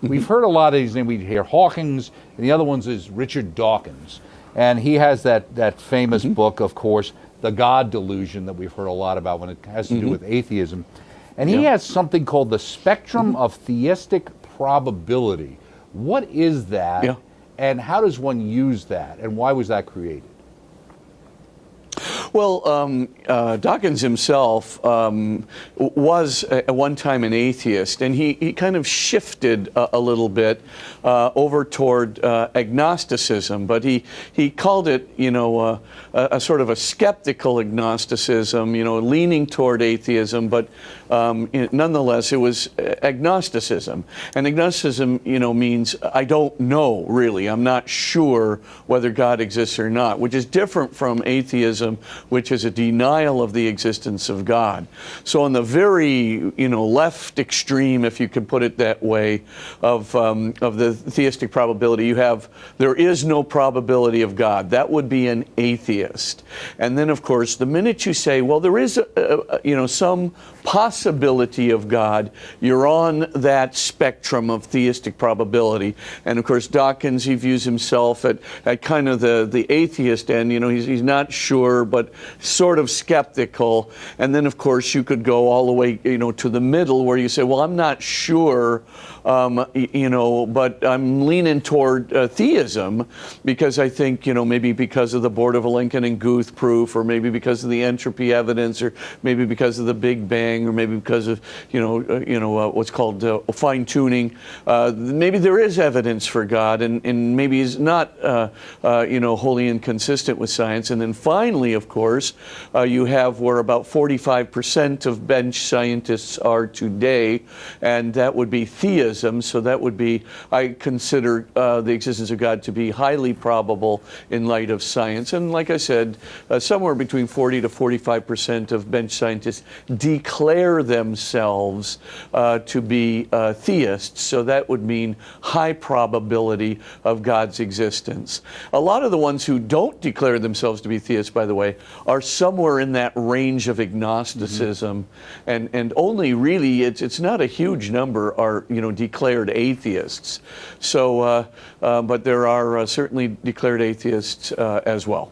we've heard a lot of these names. We hear Hawkins, and the other ones is Richard Dawkins. And he has that famous book, of course, The God Delusion, that we've heard a lot about when it has to do with atheism. And he has something called the spectrum of theistic probability. What is that, and how does one use that, and why was that created? Well, Dawkins himself was at one time an atheist, and he kind of shifted a little bit over toward agnosticism, but he called it, a sort of a skeptical agnosticism, leaning toward atheism, but nonetheless it was agnosticism. And agnosticism, means I don't know, really. I'm not sure whether God exists or not, which is different from atheism, which is a denial of the existence of God. So on the very, left extreme, if you could put it that way, of the theistic probability, you have there is no probability of God. That would be an atheist. And then, of course, the minute you say, well, there is, some possibility of God, you're on that spectrum of theistic probability. And of course, Dawkins, he views himself at kind of the atheist end. He's not sure, but sort of skeptical. And then, of course, you could go all the way, to the middle, where you say, well, I'm not sure, but I'm leaning toward theism, because I think, maybe because of the Board of Lincoln and Guth proof, or maybe because of the entropy evidence, or maybe because of the Big Bang, or maybe because of what's called fine tuning. Maybe there is evidence for God, and maybe he's not wholly inconsistent with science. And then finally, of course, you have where about 45% of bench scientists are today, and that would be theism. So that would be, I consider the existence of God to be highly probable in light of science. And like I said, somewhere between 40 to 45% of bench scientists declare themselves to be theists. So that would mean high probability of God's existence. A lot of the ones who don't declare themselves to be theists, by the way, are somewhere in that range of agnosticism, and only really, it's not a huge number are declared atheists. So, but there are certainly declared atheists as well.